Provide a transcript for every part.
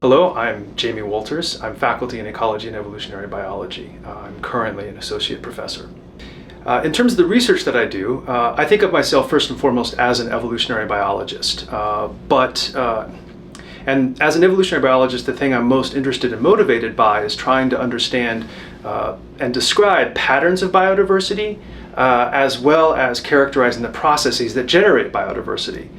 Hello, I'm Jamie Wolters. I'm faculty in ecology and evolutionary biology. I'm currently an associate professor. In terms of the research that I do, I think of myself first and foremost as an evolutionary biologist. And as an evolutionary biologist, the thing I'm most interested and motivated by is trying to understand and describe patterns of biodiversity, as well as characterizing the processes that generate biodiversity.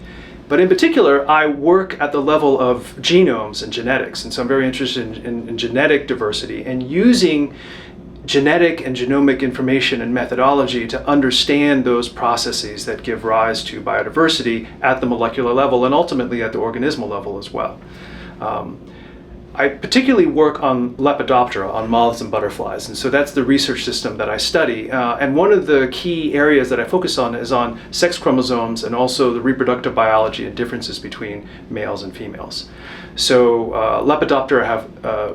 But in particular, I work at the level of genomes and genetics, and so I'm very interested in genetic diversity and using genetic and genomic information and methodology to understand those processes that give rise to biodiversity at the molecular level and ultimately at the organismal level as well. I particularly work on Lepidoptera, on moths and butterflies, and so that's the research system that I study. And one of the key areas that I focus on is on sex chromosomes and also the reproductive biology and differences between males and females. So Lepidoptera have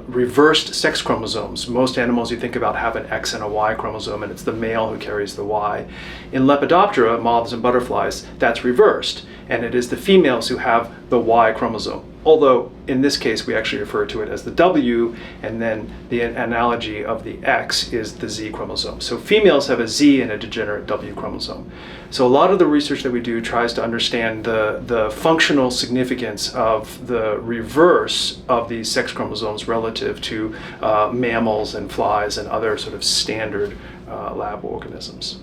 reversed sex chromosomes. Most animals you think about have an X and a Y chromosome, and it's the male who carries the Y. In Lepidoptera, moths and butterflies, that's reversed, and it is the females who have the Y chromosome. Although in this case we actually refer to it as the W, and then the analogy of the X is the Z chromosome. So females have a Z and a degenerate W chromosome. So a lot of the research that we do tries to understand the functional significance of the reverse of these sex chromosomes relative to mammals and flies and other sort of standard lab organisms.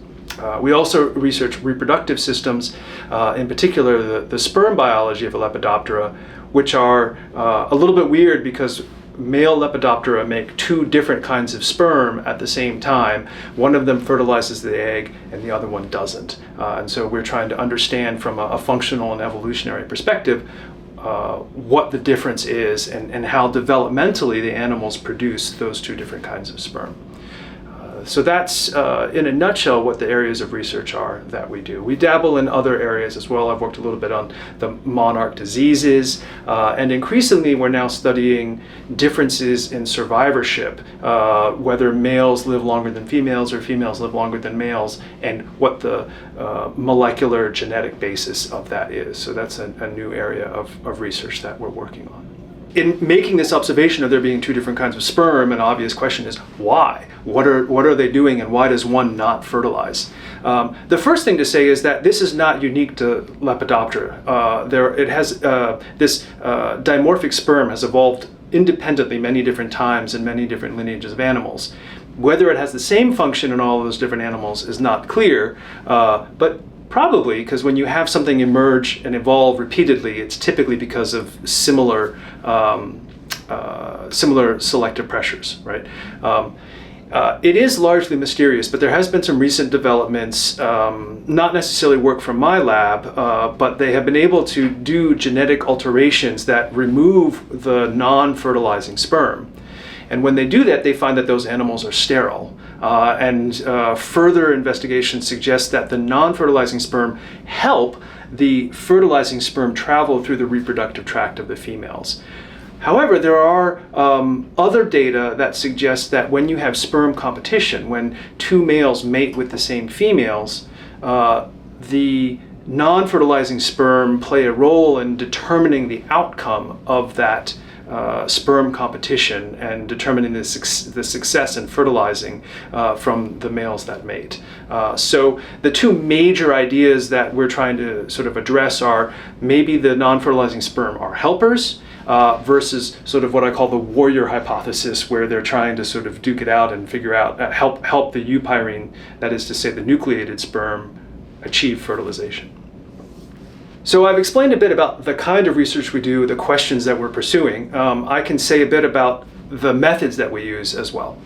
We also research reproductive systems, in particular the sperm biology of a Lepidoptera, which are a little bit weird because male Lepidoptera make two different kinds of sperm at the same time. One of them fertilizes the egg and the other one doesn't. And so we're trying to understand from a functional and evolutionary perspective what the difference is and how developmentally the animals produce those two different kinds of sperm. So that's, in a nutshell, what the areas of research are that we do. We dabble in other areas as well. I've worked a little bit on the monarch diseases, and increasingly we're now studying differences in survivorship, whether males live longer than females or females live longer than males, and what the molecular genetic basis of that is. So that's a new area of research that we're working on. In making this observation of there being two different kinds of sperm, an obvious question is why? What are they doing, and why does one not fertilize? The first thing to say is that this is not unique to Lepidoptera. This dimorphic sperm has evolved independently many different times in many different lineages of animals. Whether it has the same function in all of those different animals is not clear, but probably because when you have something emerge and evolve repeatedly, it's typically because of similar selective pressures, right? It is largely mysterious, but there has been some recent developments, not necessarily work from my lab, but they have been able to do genetic alterations that remove the non-fertilizing sperm. And when they do that, they find that those animals are sterile. Further investigation suggests that the non-fertilizing sperm help the fertilizing sperm travel through the reproductive tract of the females. However, there are other data that suggest that when you have sperm competition, when two males mate with the same females, the non-fertilizing sperm play a role in determining the outcome of that sperm competition and determining the success in fertilizing from the males that mate. So the two major ideas that we're trying to sort of address are maybe the non-fertilizing sperm are helpers, versus sort of what I call the warrior hypothesis, where they're trying to sort of duke it out and figure out, help the eupyrene, that is to say the nucleated sperm, achieve fertilization. So I've explained a bit about the kind of research we do, the questions that we're pursuing. I can say a bit about the methods that we use as well.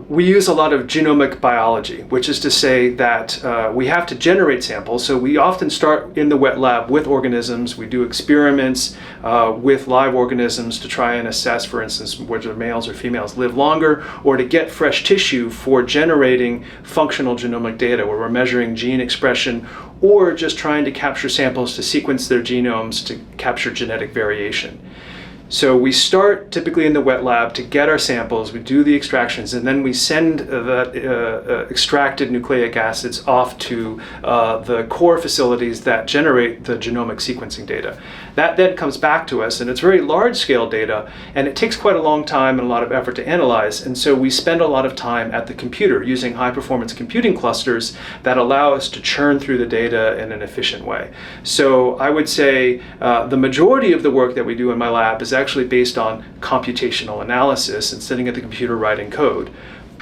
We use a lot of genomic biology, which is to say that we have to generate samples. So we often start in the wet lab with organisms. We do experiments with live organisms to try and assess, for instance, whether males or females live longer, or to get fresh tissue for generating functional genomic data, where we're measuring gene expression or just trying to capture samples to sequence their genomes to capture genetic variation. So we start typically in the wet lab to get our samples, we do the extractions, and then we send the extracted nucleic acids off to the core facilities that generate the genomic sequencing data. That then comes back to us, and it's very large-scale data, and it takes quite a long time and a lot of effort to analyze, and so we spend a lot of time at the computer using high-performance computing clusters that allow us to churn through the data in an efficient way. So I would say the majority of the work that we do in my lab is actually based on computational analysis and sitting at the computer writing code.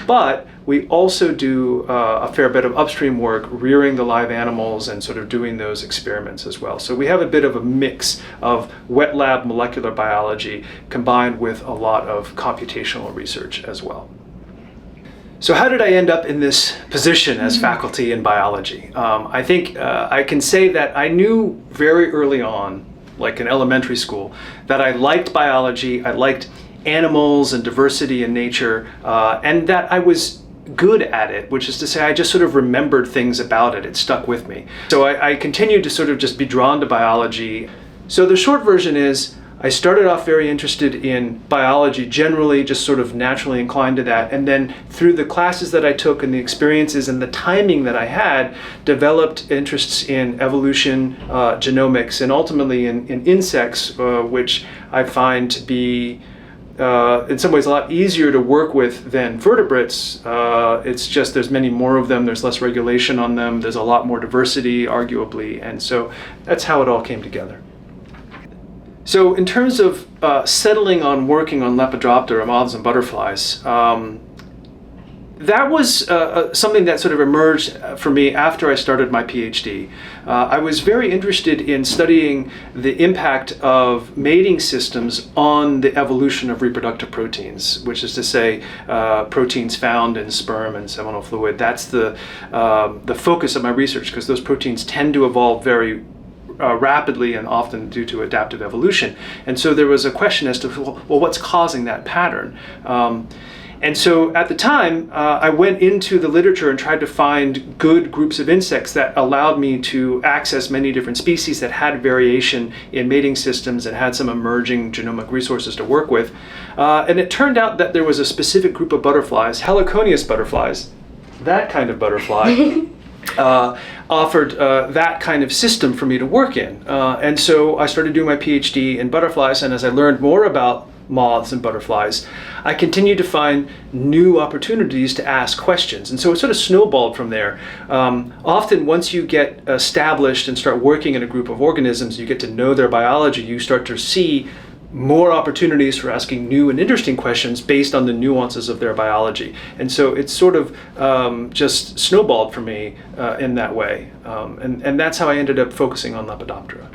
But we also do a fair bit of upstream work, rearing the live animals and sort of doing those experiments as well. So we have a bit of a mix of wet lab molecular biology combined with a lot of computational research as well. So how did I end up in this position as faculty in biology? I think I can say that I knew very early on, like in elementary school, that I liked biology, I liked animals and diversity in nature, and that I was good at it, which is to say I just sort of remembered things about it. It stuck with me. So I continued to sort of just be drawn to biology. So the short version is I started off very interested in biology generally, just sort of naturally inclined to that, and then through the classes that I took and the experiences and the timing that I had, developed interests in evolution, genomics, and ultimately in insects, which I find to be in some ways a lot easier to work with than vertebrates. It's just there's many more of them, there's less regulation on them, there's a lot more diversity arguably, and so that's how it all came together. So in terms of settling on working on Lepidoptera, moths and butterflies, that was something that sort of emerged for me after I started my PhD. I was very interested in studying the impact of mating systems on the evolution of reproductive proteins, which is to say proteins found in sperm and seminal fluid. That's the focus of my research, because those proteins tend to evolve very rapidly and often due to adaptive evolution. And so there was a question as to, well, what's causing that pattern? And so at the time, I went into the literature and tried to find good groups of insects that allowed me to access many different species that had variation in mating systems and had some emerging genomic resources to work with. And it turned out that there was a specific group of butterflies, Heliconius butterflies, that kind of butterfly, offered that kind of system for me to work in. And so I started doing my PhD in butterflies, and as I learned more about moths and butterflies, I continued to find new opportunities to ask questions. And so it sort of snowballed from there. Often once you get established and start working in a group of organisms, you get to know their biology, you start to see more opportunities for asking new and interesting questions based on the nuances of their biology. And so it's sort of just snowballed for me in that way. And that's how I ended up focusing on Lepidoptera.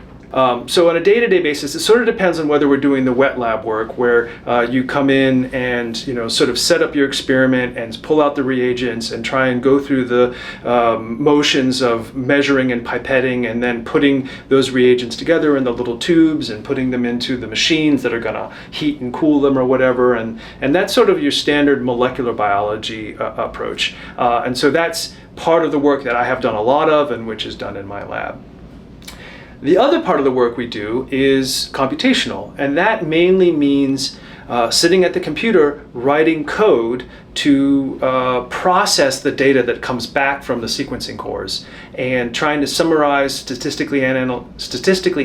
So on a day-to-day basis, it sort of depends on whether we're doing the wet lab work, where you come in and sort of set up your experiment and pull out the reagents and try and go through the motions of measuring and pipetting and then putting those reagents together in the little tubes and putting them into the machines that are going to heat and cool them or whatever. And that's sort of your standard molecular biology approach. And so that's part of the work that I have done a lot of and which is done in my lab. The other part of the work we do is computational, and that mainly means sitting at the computer writing code to process the data that comes back from the sequencing cores and trying to summarize, statistically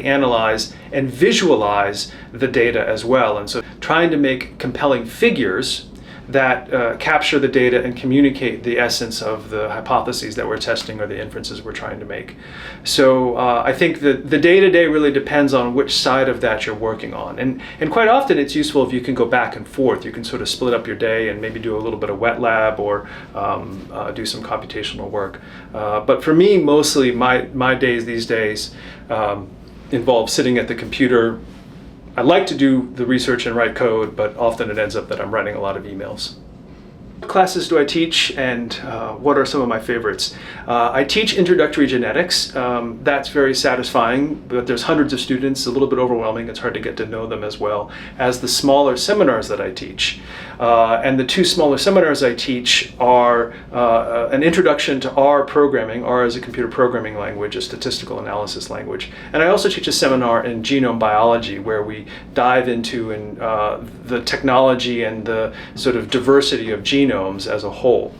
analyze, and visualize the data as well. And so trying to make compelling figures that capture the data and communicate the essence of the hypotheses that we're testing or the inferences we're trying to make. So I think that the day-to-day really depends on which side of that you're working on. And quite often it's useful if you can go back and forth. You can sort of split up your day and maybe do a little bit of wet lab or do some computational work. But for me, mostly my days these days involve sitting at the computer. I like to do the research and write code, but often it ends up that I'm writing a lot of emails. What classes do I teach, and what are some of my favorites? I teach introductory genetics. That's very satisfying, but there's hundreds of students, a little bit overwhelming. It's hard to get to know them as well as the smaller seminars that I teach. And the two smaller seminars I teach are an introduction to R programming. R is a computer programming language, a statistical analysis language. And I also teach a seminar in genome biology where we dive into the technology and the sort of diversity of genomes as a whole.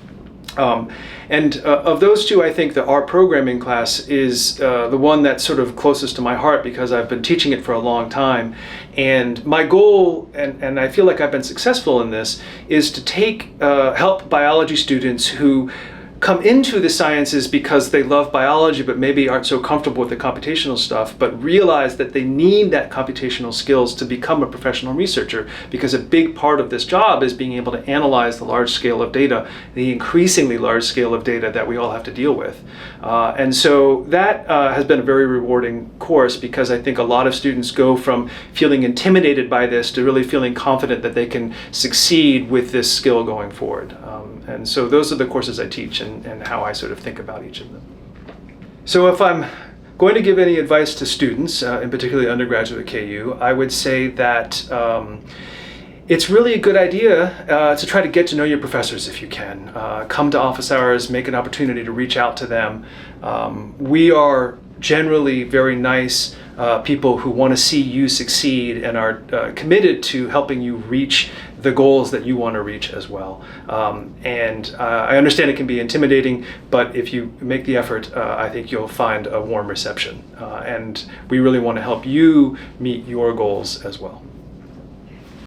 Of those two, I think the R programming class is the one that's sort of closest to my heart because I've been teaching it for a long time. And my goal, and I feel like I've been successful in this, is to help biology students who come into the sciences because they love biology but maybe aren't so comfortable with the computational stuff, but realize that they need that computational skills to become a professional researcher, because a big part of this job is being able to analyze the large scale of data, the increasingly large scale of data that we all have to deal with. And so that has been a very rewarding course, because I think a lot of students go from feeling intimidated by this to really feeling confident that they can succeed with this skill going forward. And so those are the courses I teach and how I sort of think about each of them. So if I'm going to give any advice to students, in particular undergraduate at KU, I would say that it's really a good idea to try to get to know your professors if you can. Come to office hours, make an opportunity to reach out to them. We are generally very nice people who want to see you succeed and are committed to helping you reach the goals that you want to reach as well. I understand it can be intimidating, but if you make the effort, I think you'll find a warm reception. And we really want to help you meet your goals as well.